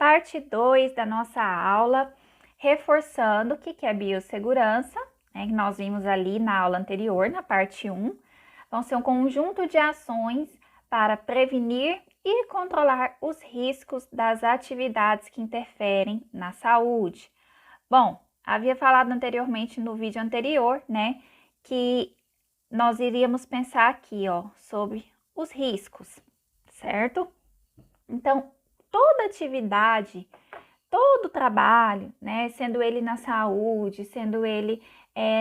parte 2 da nossa aula, reforçando o que é biossegurança, né, que nós vimos ali na aula anterior, na parte 1. Vão ser um conjunto de ações para prevenir e controlar os riscos das atividades que interferem na saúde. Bom, havia falado anteriormente no vídeo anterior, né, que nós iríamos pensar aqui, ó, sobre os riscos, certo? Então, toda atividade, todo trabalho, né, sendo ele na saúde, sendo ele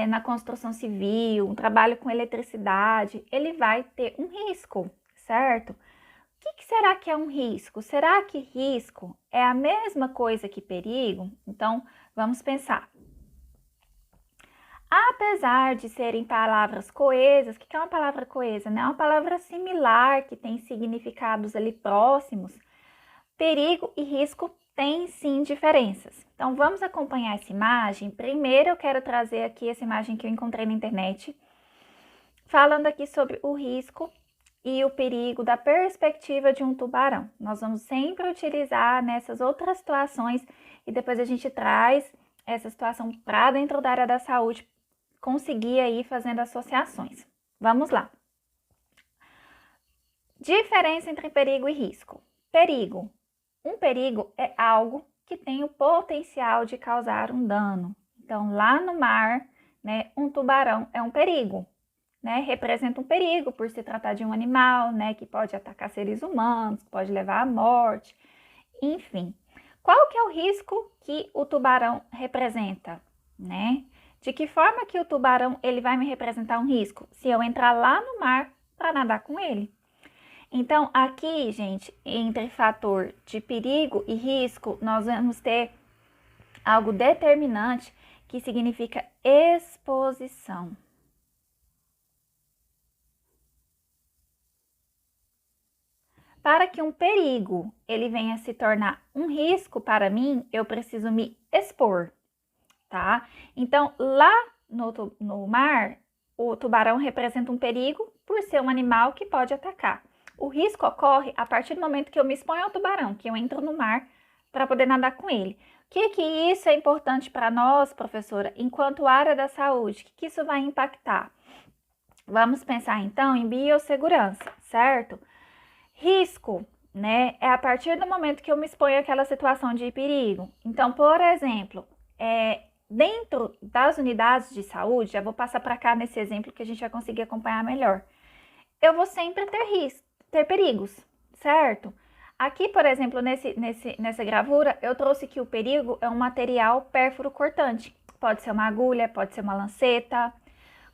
na construção civil, um trabalho com eletricidade, ele vai ter um risco, certo? O que será que é um risco? Será que risco é a mesma coisa que perigo? Então, vamos pensar. Apesar de serem palavras coesas, o que é uma palavra coesa? Né? É uma palavra similar, que tem significados ali próximos. Perigo e risco têm sim diferenças. Então, vamos acompanhar essa imagem. Primeiro, eu quero trazer aqui essa imagem que eu encontrei na internet, falando aqui sobre o risco e o perigo da perspectiva de um tubarão. Nós vamos sempre utilizar nessas outras situações e depois a gente traz essa situação para dentro da área da saúde, conseguir aí fazendo associações. Vamos lá. Diferença entre perigo e risco. Perigo. Um perigo é algo que tem o potencial de causar um dano. Então, lá no mar, né, um tubarão é um perigo, né? Representa um perigo por se tratar de um animal, né, que pode atacar seres humanos, pode levar à morte, enfim. Qual que é o risco que o tubarão representa, né? De que forma que o tubarão ele vai me representar um risco? Se eu entrar lá no mar para nadar com ele. Então, aqui, gente, entre fator de perigo e risco, nós vamos ter algo determinante que significa exposição. Para que um perigo ele venha se tornar um risco para mim, eu preciso me expor, tá? Então, lá no mar, o tubarão representa um perigo por ser um animal que pode atacar. O risco ocorre a partir do momento que eu me exponho ao tubarão, que eu entro no mar para poder nadar com ele. O que isso é importante para nós, professora, enquanto área da saúde? O que isso vai impactar? Vamos pensar então em biossegurança, certo? Risco, né, é a partir do momento que eu me exponho àquela situação de perigo. Então, por exemplo, dentro das unidades de saúde, já vou passar para cá nesse exemplo que a gente vai conseguir acompanhar melhor. Eu vou sempre ter perigos, certo? Aqui, por exemplo, nessa gravura, eu trouxe que o perigo é um material pérfuro cortante. Pode ser uma agulha, pode ser uma lanceta.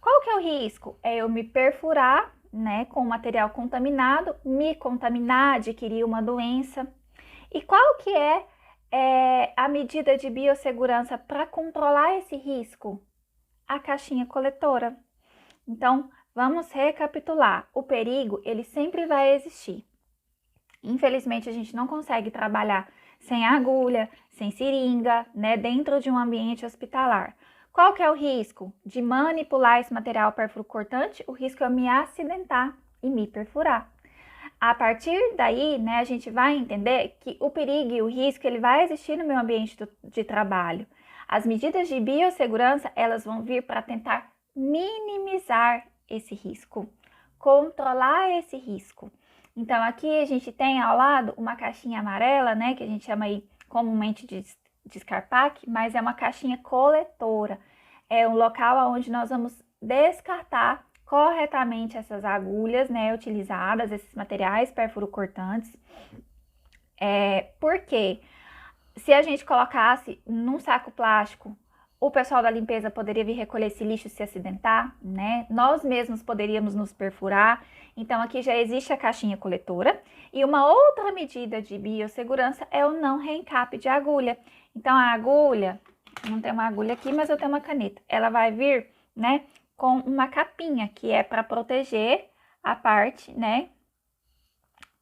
Qual que é o risco? É eu me perfurar, né, com um material contaminado, me contaminar, adquirir uma doença. E qual que é a medida de biossegurança para controlar esse risco? A caixinha coletora. Então, vamos recapitular. O perigo, ele sempre vai existir. Infelizmente, a gente não consegue trabalhar sem agulha, sem seringa, né, dentro de um ambiente hospitalar. Qual que é o risco de manipular esse material pérfuro cortante? O risco é eu me acidentar e me perfurar. A partir daí, né, a gente vai entender que o perigo e o risco ele vai existir no meu ambiente de trabalho. As medidas de biossegurança, elas vão vir para tentar minimizar esse risco, controlar esse risco. Então, aqui a gente tem ao lado uma caixinha amarela, né, que a gente chama aí comumente de descarpaque, mas é uma caixinha coletora. É um local onde nós vamos descartar corretamente essas agulhas, né, utilizadas, esses materiais perfuro-cortantes. Porque se a gente colocasse num saco plástico, o pessoal da limpeza poderia vir recolher esse lixo e se acidentar, né? Nós mesmos poderíamos nos perfurar. Então, aqui já existe a caixinha coletora. E uma outra medida de biossegurança é o não reencape de agulha. Então, a agulha, não tem uma agulha aqui, mas eu tenho uma caneta. Ela vai vir, né, com uma capinha, que é para proteger a parte, né,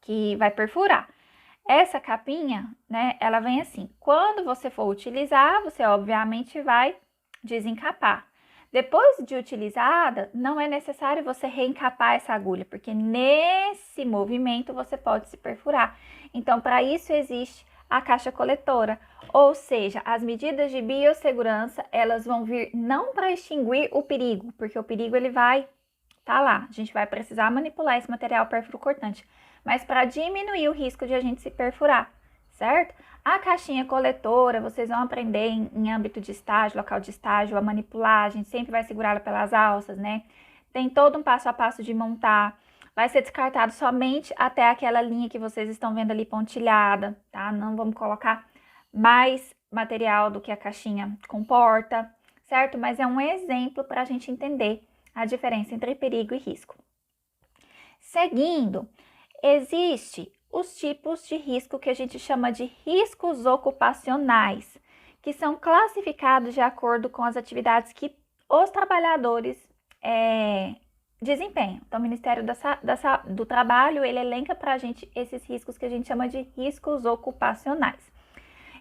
que vai perfurar. Essa capinha, né, ela vem assim. Quando você for utilizar, você obviamente vai desencapar. Depois de utilizada, não é necessário você reencapar essa agulha, porque nesse movimento você pode se perfurar. Então, para isso existe a caixa coletora. Ou seja, as medidas de biossegurança, elas vão vir não para extinguir o perigo, porque o perigo ele vai tá lá. A gente vai precisar manipular esse material perfuro-cortante, mas para diminuir o risco de a gente se perfurar, certo? A caixinha coletora, vocês vão aprender em âmbito de estágio, local de estágio, a manipular, a gente sempre vai segurá-la pelas alças, né? Tem todo um passo a passo de montar. Vai ser descartado somente até aquela linha que vocês estão vendo ali pontilhada, tá? Não vamos colocar mais material do que a caixinha comporta, certo? Mas é um exemplo para a gente entender a diferença entre perigo e risco. Seguindo, existe os tipos de risco que a gente chama de riscos ocupacionais, que são classificados de acordo com as atividades que os trabalhadores desempenham. Então, o Ministério do Trabalho, ele elenca para a gente esses riscos que a gente chama de riscos ocupacionais.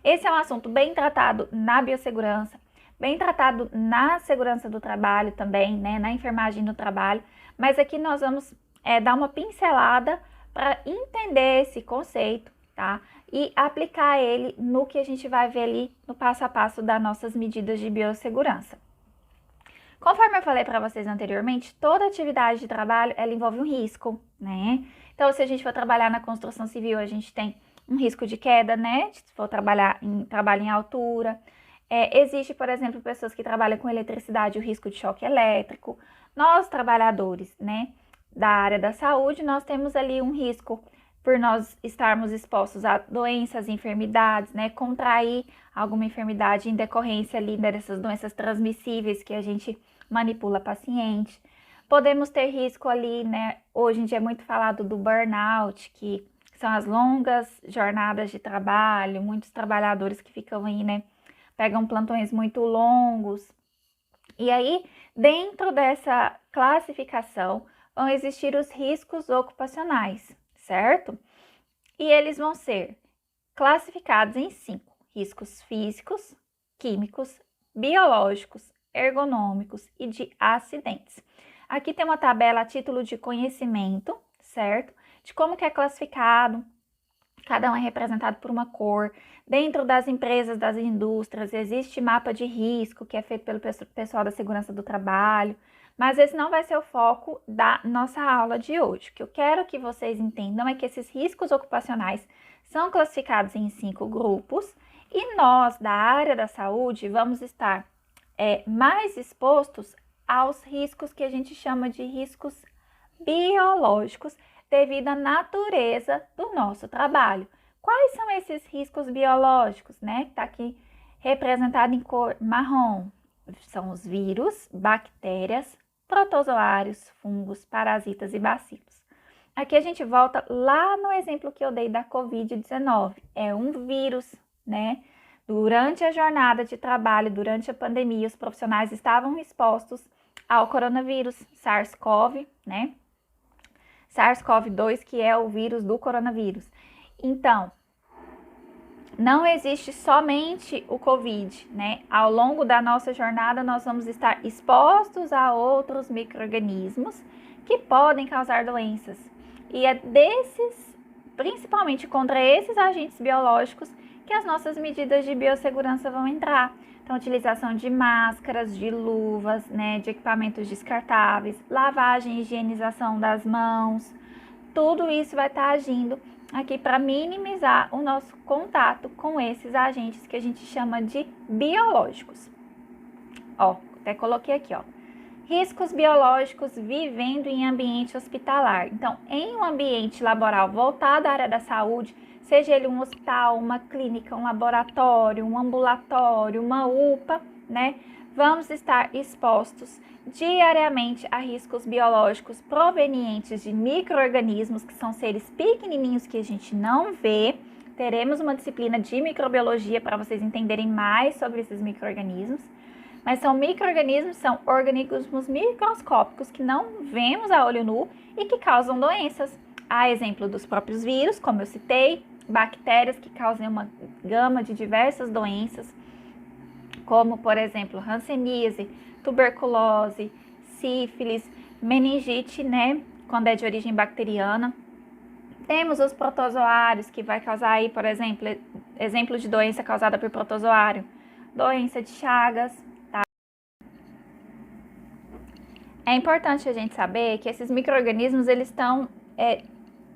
Esse é um assunto bem tratado na biossegurança, bem tratado na segurança do trabalho também, né, na enfermagem do trabalho, mas aqui nós vamos dar uma pincelada para entender esse conceito, tá? E aplicar ele no que a gente vai ver ali no passo a passo das nossas medidas de biossegurança. Conforme eu falei para vocês anteriormente, toda atividade de trabalho, ela envolve um risco, né? Então, se a gente for trabalhar na construção civil, a gente tem um risco de queda, né? Se for trabalhar em trabalho em altura. Existe, por exemplo, pessoas que trabalham com eletricidade, o risco de choque elétrico. Nós, trabalhadores, né, da área da saúde, nós temos ali um risco por nós estarmos expostos a doenças, enfermidades, né, contrair alguma enfermidade em decorrência ali dessas doenças transmissíveis que a gente manipula paciente. Podemos ter risco ali, né, hoje em dia é muito falado do burnout, que são as longas jornadas de trabalho, muitos trabalhadores que ficam aí, né, pegam plantões muito longos. E aí, dentro dessa classificação, vão existir os riscos ocupacionais, certo? E eles vão ser classificados em 5: riscos físicos, químicos, biológicos, ergonômicos e de acidentes. Aqui tem uma tabela a título de conhecimento, certo? De como que é classificado. Cada um é representado por uma cor. Dentro das empresas, das indústrias, existe mapa de risco que é feito pelo pessoal da segurança do trabalho. Mas esse não vai ser o foco da nossa aula de hoje. O que eu quero que vocês entendam é que esses riscos ocupacionais são classificados em 5 grupos e nós, da área da saúde, vamos estar mais expostos aos riscos que a gente chama de riscos biológicos, devido à natureza do nosso trabalho. Quais são esses riscos biológicos, né? Que está aqui representado em cor marrom. São os vírus, bactérias, protozoários, fungos, parasitas e bacilos. Aqui a gente volta lá no exemplo que eu dei da Covid-19. É um vírus, né? Durante a jornada de trabalho, durante a pandemia, os profissionais estavam expostos ao coronavírus, SARS-CoV, né? SARS-CoV-2, que é o vírus do coronavírus. Então, não existe somente o Covid, né? Ao longo da nossa jornada, nós vamos estar expostos a outros micro-organismos que podem causar doenças. E é desses, principalmente contra esses agentes biológicos, que as nossas medidas de biossegurança vão entrar. Então, utilização de máscaras, de luvas, né, de equipamentos descartáveis, lavagem e higienização das mãos, tudo isso vai estar agindo aqui para minimizar o nosso contato com esses agentes que a gente chama de biológicos. Ó, até coloquei aqui, ó. Riscos biológicos vivendo em ambiente hospitalar. Então, em um ambiente laboral voltado à área da saúde, seja ele um hospital, uma clínica, um laboratório, um ambulatório, uma UPA, né? Vamos estar expostos diariamente a riscos biológicos provenientes de micro-organismos, que são seres pequenininhos que a gente não vê. Teremos uma disciplina de microbiologia para vocês entenderem mais sobre esses micro-organismos. Mas são micro-organismos, são organismos microscópicos que não vemos a olho nu e que causam doenças. A exemplo dos próprios vírus, como eu citei, bactérias que causam uma gama de diversas doenças, como, por exemplo, hanseníase, tuberculose, sífilis, meningite, né, quando é de origem bacteriana. Temos os protozoários, que vai causar aí, por exemplo, exemplo de doença causada por protozoário, doença de Chagas, tá? É importante a gente saber que esses micro-organismos, eles estão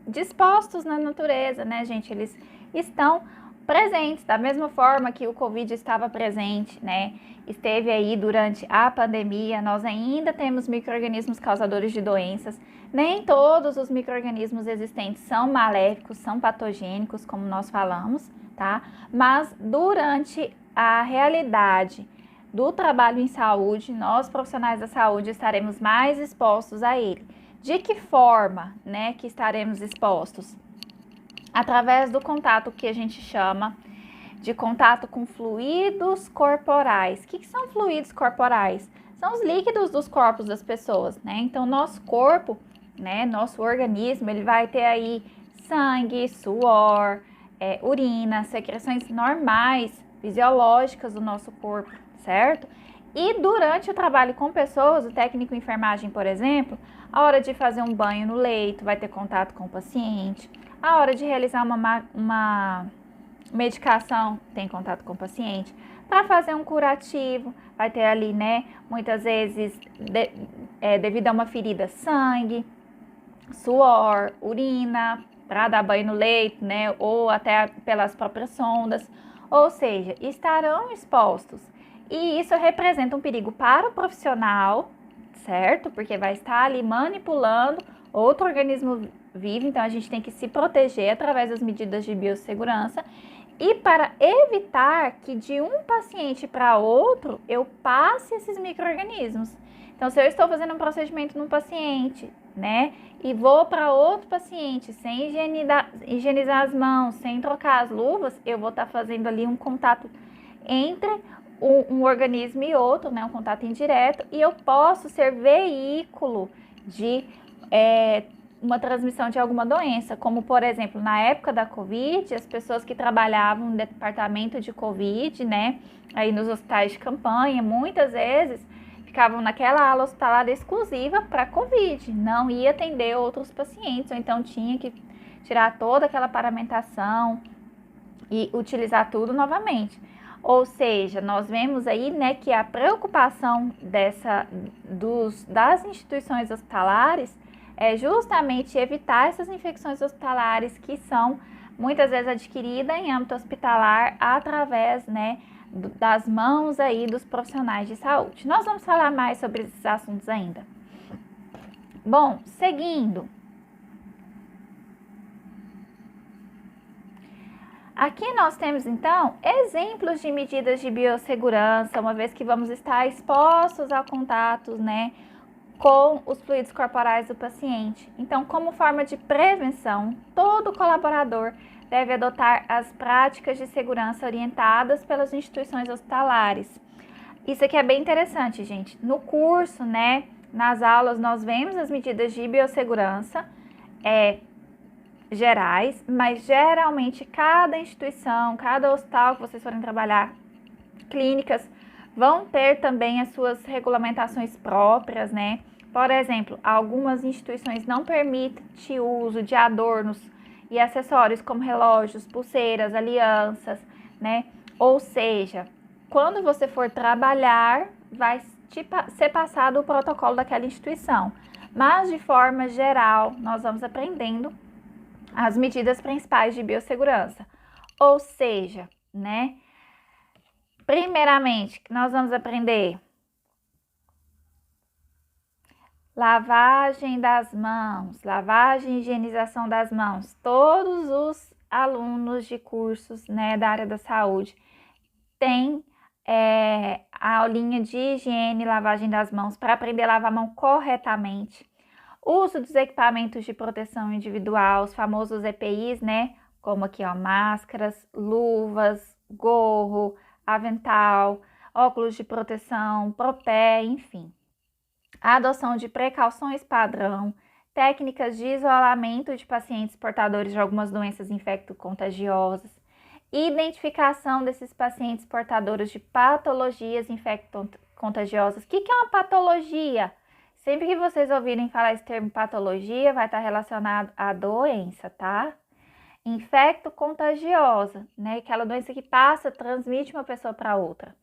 dispostos na natureza, né, gente? Eles estão presentes, da mesma forma que o Covid estava presente, né? Esteve aí durante a pandemia. Nós ainda temos micro-organismos causadores de doenças. Nem todos os micro-organismos existentes são maléficos, são patogênicos, como nós falamos, tá? Mas durante a realidade do trabalho em saúde, nós profissionais da saúde estaremos mais expostos a ele. De que forma, né, que estaremos expostos? Através do contato que a gente chama de contato com fluidos corporais. O que são fluidos corporais? São os líquidos dos corpos das pessoas, né? Então, nosso corpo, né, nosso organismo, ele vai ter aí sangue, suor, urina, secreções normais, fisiológicas do nosso corpo, certo? E durante o trabalho com pessoas, o técnico de enfermagem, por exemplo, a hora de fazer um banho no leito, vai ter contato com o paciente. A hora de realizar uma medicação, tem contato com o paciente. Para fazer um curativo, vai ter ali, né, muitas vezes, devido a uma ferida, sangue, suor, urina, para dar banho no leito, né, ou até pelas próprias sondas. Ou seja, estarão expostos. E isso representa um perigo para o profissional, certo? Porque vai estar ali manipulando outro organismo vivo, então a gente tem que se proteger através das medidas de biossegurança. E para evitar que de um paciente para outro eu passe esses micro-organismos. Então, se eu estou fazendo um procedimento num paciente, né, e vou para outro paciente sem higienizar as mãos, sem trocar as luvas, eu vou estar fazendo ali um contato entre um organismo e outro, né, um contato indireto, e eu posso ser veículo de uma transmissão de alguma doença, como por exemplo, na época da Covid, as pessoas que trabalhavam no departamento de Covid, né, aí nos hospitais de campanha, muitas vezes ficavam naquela ala hospitalar exclusiva para Covid, não ia atender outros pacientes, ou então tinha que tirar toda aquela paramentação e utilizar tudo novamente. Ou seja, nós vemos aí, né, que a preocupação das instituições hospitalares é justamente evitar essas infecções hospitalares que são muitas vezes adquiridas em âmbito hospitalar através, né, das mãos aí dos profissionais de saúde. Nós vamos falar mais sobre esses assuntos ainda. Bom, seguindo. Aqui nós temos, então, exemplos de medidas de biossegurança, uma vez que vamos estar expostos ao contato, né, com os fluidos corporais do paciente. Então, como forma de prevenção, todo colaborador deve adotar as práticas de segurança orientadas pelas instituições hospitalares. Isso aqui é bem interessante, gente. No curso, né, nas aulas, nós vemos as medidas de biossegurança, gerais, mas geralmente cada instituição, cada hospital que vocês forem trabalhar, clínicas, vão ter também as suas regulamentações próprias, né? Por exemplo, algumas instituições não permitem o uso de adornos e acessórios como relógios, pulseiras, alianças, né? Ou seja, quando você for trabalhar, vai ser passado o protocolo daquela instituição. Mas, de forma geral, nós vamos aprendendo as medidas principais de biossegurança. Ou seja, né? Primeiramente, nós vamos aprender lavagem das mãos, lavagem e higienização das mãos. Todos os alunos de cursos, né, da área da saúde têm a aulinha de higiene e lavagem das mãos para aprender a lavar a mão corretamente. Uso dos equipamentos de proteção individual, os famosos EPIs, né? Como aqui, ó, máscaras, luvas, gorro, avental, óculos de proteção, propé, enfim. A adoção de precauções padrão, técnicas de isolamento de pacientes portadores de algumas doenças infecto-contagiosas, identificação desses pacientes portadores de patologias infecto-contagiosas. O que é uma patologia? Sempre que vocês ouvirem falar esse termo patologia, vai estar relacionado à doença, tá? infecto-contagiosa, né? Aquela doença que passa, transmite uma pessoa para outra.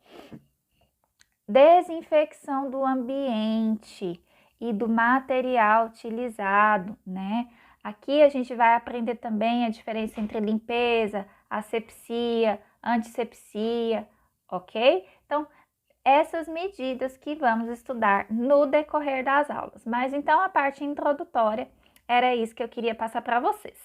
Desinfecção do ambiente e do material utilizado, né? Aqui a gente vai aprender também a diferença entre limpeza, asepsia, antisepsia, ok? Então, essas medidas que vamos estudar no decorrer das aulas. Mas então, a parte introdutória era isso que eu queria passar para vocês.